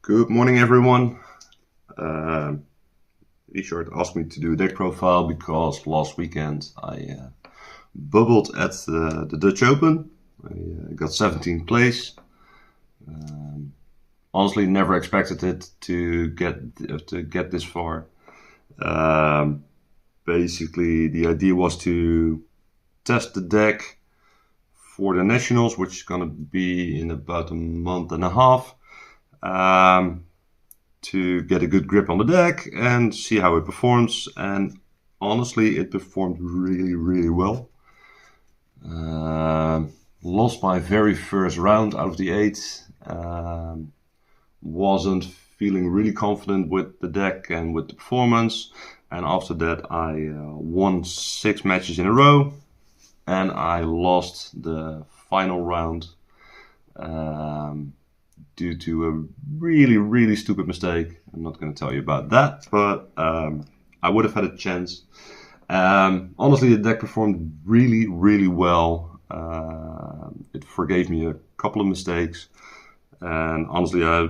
Good morning, everyone. Richard asked me to do a deck profile because last weekend I bubbled at the Dutch Open. I got 17th place. Honestly, never expected it to get this far. Basically, the idea was to test the deck for the Nationals, which is going to be in about a month and a half. To get a good grip on the deck and see how it performs. And honestly, it performed really well. Lost my very first round out of the 8. Wasn't feeling really confident with the deck and with the performance. And after that, I won 6 matches in a row. And I lost the final round. Due to a really stupid mistake. I'm not going to tell you about that, but I would have had a chance. Honestly, the deck performed really well. It forgave me a couple of mistakes, and honestly, I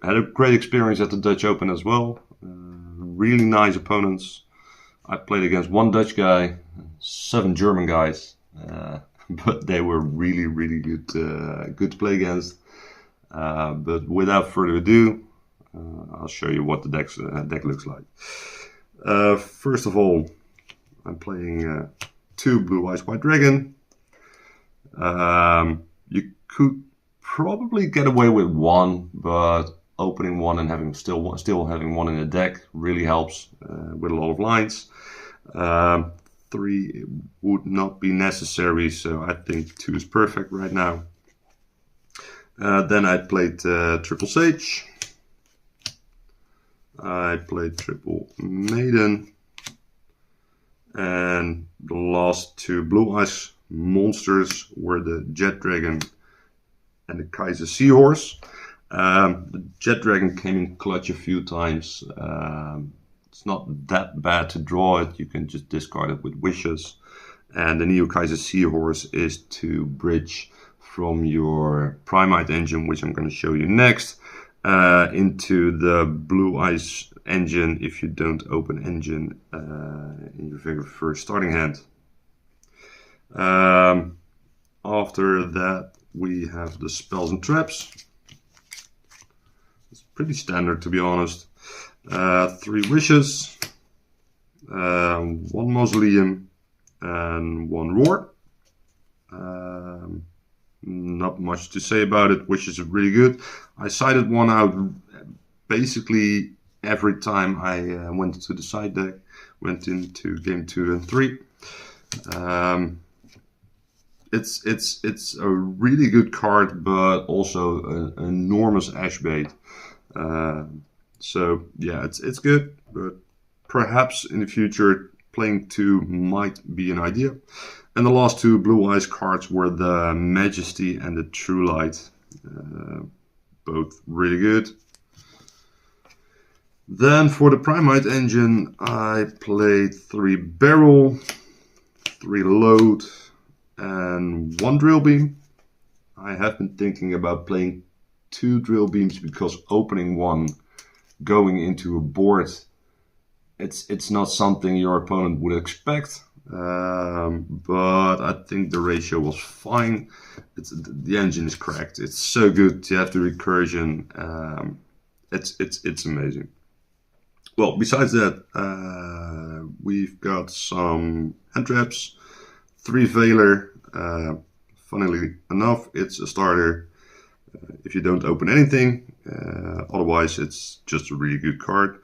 had a great experience at the Dutch Open as well. Really nice opponents. I played against 1 Dutch guy, 7 German guys, but they were really good to play against. But without further ado, I'll show you what the deck looks like. First of all, I'm playing 2 Blue Eyes White Dragon. You could probably get away with 1, but opening 1 and having still having 1 in the deck really helps with a lot of lines. 3 would not be necessary, so I think 2 is perfect right now. Then I played Triple Sage. I played Triple Maiden. And the last 2 Blue Eyes monsters were the Jet Dragon and the Kaiser Seahorse. The Jet Dragon came in clutch a few times. It's not that bad to draw it. You can just discard it with wishes. And the Neo Kaiser Seahorse is to bridge from your PRIMITE engine, which I'm going to show you next, into the Blue Eyes engine if you don't open engine in your very first starting hand. After that, we have the spells and traps. It's pretty standard, to be honest. 3 wishes, 1 mausoleum, and 1 roar. Not much to say about it. Wishes are really good. I sided 1 out basically every time I went to the side deck, went into game 2 and 3. It's a really good card, but also an enormous ash bait. So yeah, it's good, but perhaps in the future playing 2 might be an idea. And the last 2 Blue Eyes cards were the Majesty and the True Light. Both really good. Then for the PRIMITE engine, I played 3 Barrel, 3 Load, and 1 Drill Beam. I have been thinking about playing 2 Drill Beams because opening 1, going into a board, it's not something your opponent would expect. But I think the ratio was fine. The engine is cracked. It's so good to have the recursion. It's amazing. Well, besides that, we've got some hand traps, 3 Veiler. Funnily enough, it's a starter if you don't open anything. Otherwise, it's just a really good card.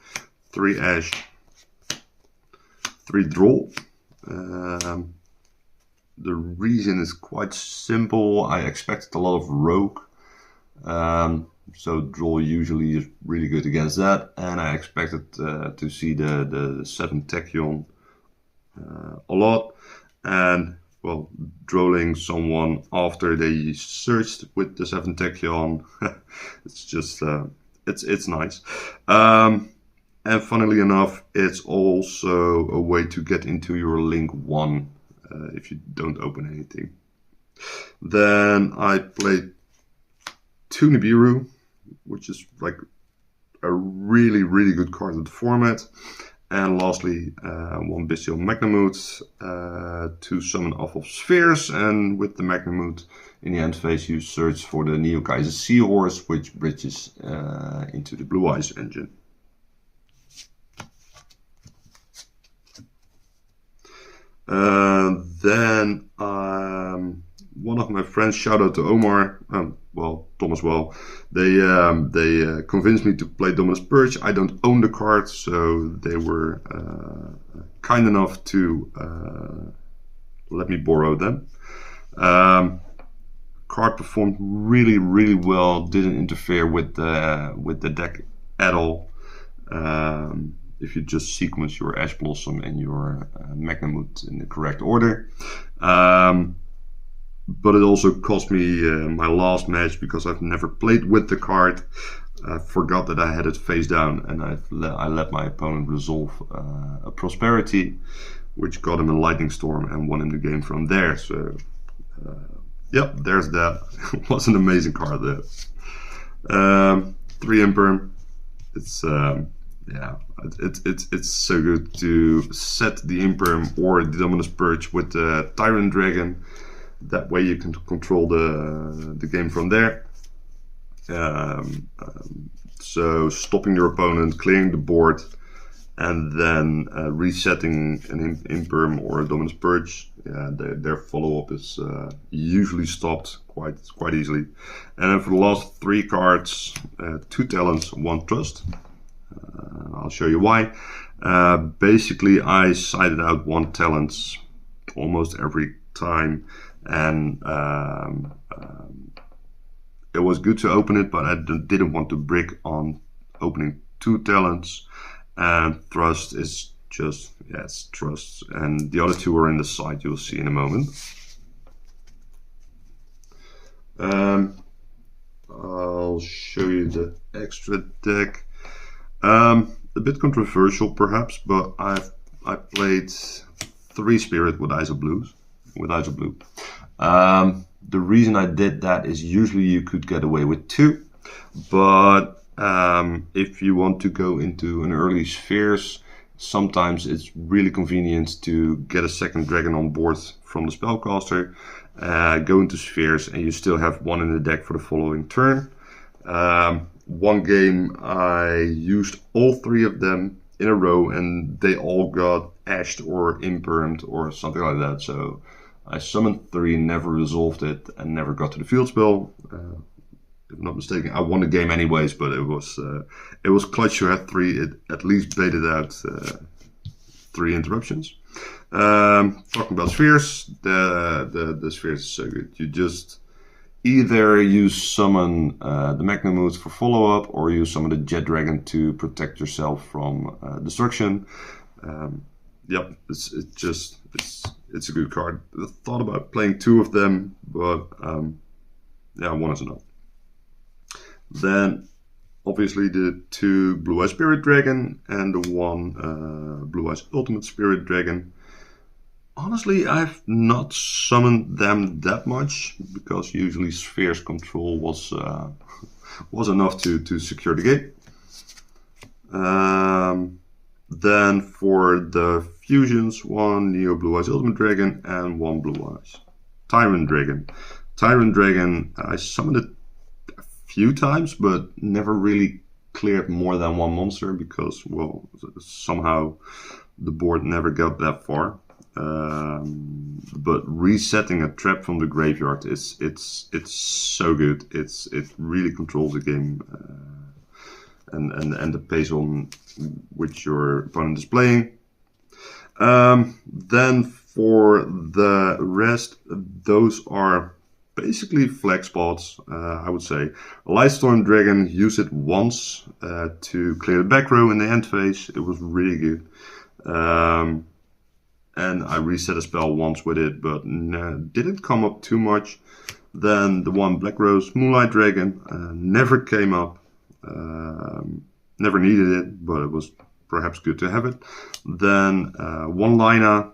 3 Ash, 3 Droll. The reason is quite simple. I expected a lot of Rogue, so Droll usually is really good against that, and I expected to see the 7 Tachyon a lot, and well, drolling someone after they searched with the 7 Tachyon, it's just it's nice. And funnily enough, it's also a way to get into your Link 1 if you don't open anything. Then I played 2 Nibiru. which is like a really good card in the format. And lastly, one Bestial Magnamute to summon off of Spheres, and with the Magnamute in the end phase you search for the Neo Kaiser Seahorse, which bridges into the Blue Eyes engine. Then one of my friends, shout out to Omar, well, Tom as well, they convinced me to play Dominus Purge. I don't own the card, so they were kind enough to let me borrow them. Card performed really well, didn't interfere with the deck at all. If you just sequence your Ash Blossom and your Magnamute in the correct order. But it also cost me my last match because I've never played with the card. I forgot that I had it face down, and I let my opponent resolve a Prosperity, which got him a Lightning Storm and won him the game from there. So, yep, there's that. It was an amazing card there. 3 Imperm. It's yeah, it's so good to set the Imperm or the Dominus Purge with the Tyrant Dragon. That way you can control the game from there. So stopping your opponent, clearing the board, and then resetting an Imperm or a Dominus Purge. Yeah, their follow-up is usually stopped quite easily. And then for the last 3 cards, 2 Talents, 1 Trust. I'll show you why. Basically, I sided out 1 Talents almost every time, and it was good to open it, but I didn't want to brick on opening 2 Talents, and Trust is just, yeah, it's Trust, and the other 2 are in the side, you'll see in a moment. I'll show you the extra deck. A bit controversial perhaps, but I played 3 Spirit with Eyes of Blue. The reason I did that is usually you could get away with 2, but if you want to go into an early Spheres, sometimes it's really convenient to get a second dragon on board from the spellcaster, go into Spheres, and you still have 1 in the deck for the following turn. One game I used all 3 of them in a row, and they all got ashed or impermed or something like that. So I summoned 3, never resolved it, and never got to the field spell. If I'm not mistaken, I won the game anyways, but it was clutch to have 3. It at least baited out 3 interruptions. Talking about Spheres, the Spheres is so good. You just either you summon the Magnamute for follow-up, or you summon the Jet Dragon to protect yourself from destruction. Yep, it's a good card. I thought about playing 2 of them, but yeah, 1 is enough. Then obviously the 2 Blue Eyes Spirit Dragon and the 1 Blue Eyes Ultimate Spirit Dragon. Honestly, I've not summoned them that much because usually Spheres control was enough to secure the game. Then for the fusions, 1 Neo Blue Eyes Ultimate Dragon and 1 Blue Eyes Tyrant Dragon. Tyrant Dragon, I summoned it a few times, but never really cleared more than 1 monster because, well, somehow the board never got that far. But resetting a trap from the graveyard it's so good. It really controls the game and the pace on which your opponent is playing. Then for the rest, those are basically flag spots. I would say Lightstorm Dragon, use it once to clear the back row in the end phase. It was really good. And I reset a spell once with it, but didn't come up too much. Then the 1 Black Rose Moonlight Dragon never came up. Never needed it, but it was perhaps good to have it. Then 1 Lina,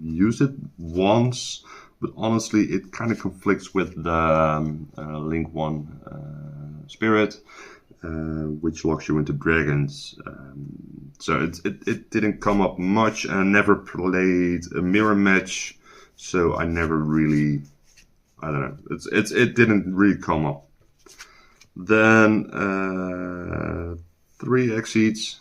used it once, but honestly it kind of conflicts with the Link 1 spirit, which locks you into dragons. So it didn't come up much, and I never played a mirror match, so I never really, I don't know, it didn't really come up. Then 3 Exceeds,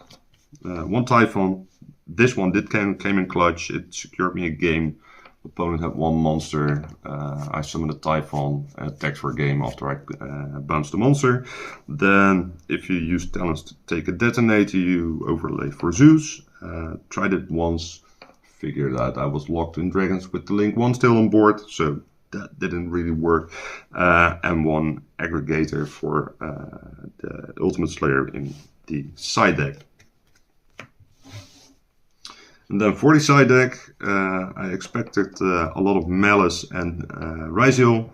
1 Typhon. This one came in clutch. It secured me a game. Opponent had 1 monster. I summoned a Typhon and attacked for a game after I bounced the monster. Then, if you use talents to take a detonator, you overlay for Zeus. Tried it once, figured out I was locked in dragons with the Link 1 still on board, so that didn't really work. And 1 aggregator for the Ultimate Slayer in the side deck. And then for the side deck, I expected a lot of Malice and Ryziel.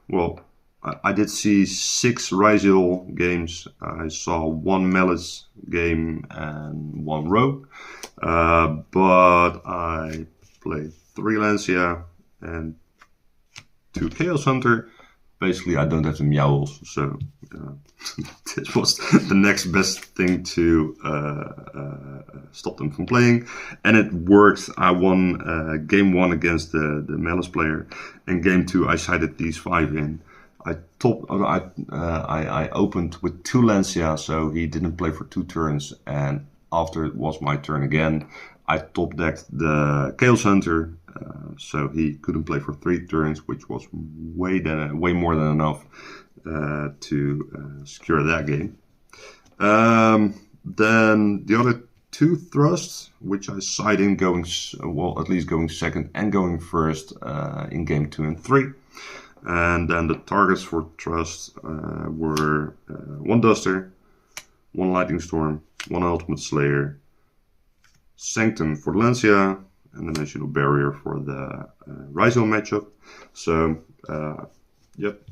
Well, I did see 6 Ryziel games. I saw 1 Malice game and 1 Rogue. But I played 3 Lancia and 2 Chaos Hunter. Basically, I don't have the Meowls, so this was the next best thing to stop them from playing, and it worked. I won game 1 against the Malice player, and game 2 I sided these 5 in. I opened with 2 Lancia, so he didn't play for 2 turns, and after it was my turn again, I top decked the Chaos Hunter. So he couldn't play for 3 turns, which was way more than enough to secure that game. Then the other 2 thrusts, which I side in going, well, at least going second and going first in game 2 and 3. And then the targets for thrust were 1 Duster, 1 Lightning Storm, 1 Ultimate Slayer, Sanctum for Lancia, and the National Barrier for the Ryziel matchup. So, yep,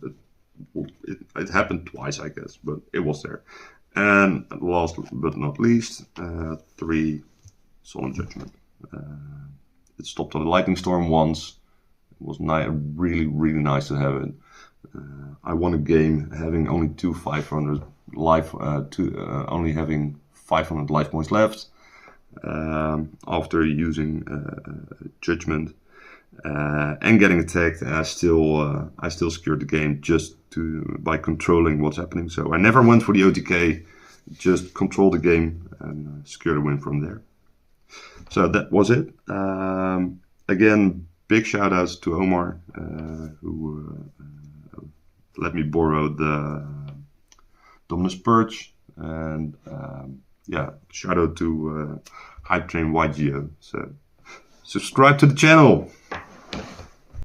it happened twice, I guess, but it was there. And last but not least, 3 Solemn Judgment. It stopped on the Lightning Storm once. It was really, really nice to have it. I won a game having only 2 500 life, only having 500 life points left. After using Judgment and getting attacked, I still secured the game just by controlling what's happening. So I never went for the OTK, just controlled the game and secured a win from there. So that was it. Again, big shout outs to Omar, who let me borrow the Dominus Purge, and yeah, shout out to Hype Train YGO. So subscribe to the channel.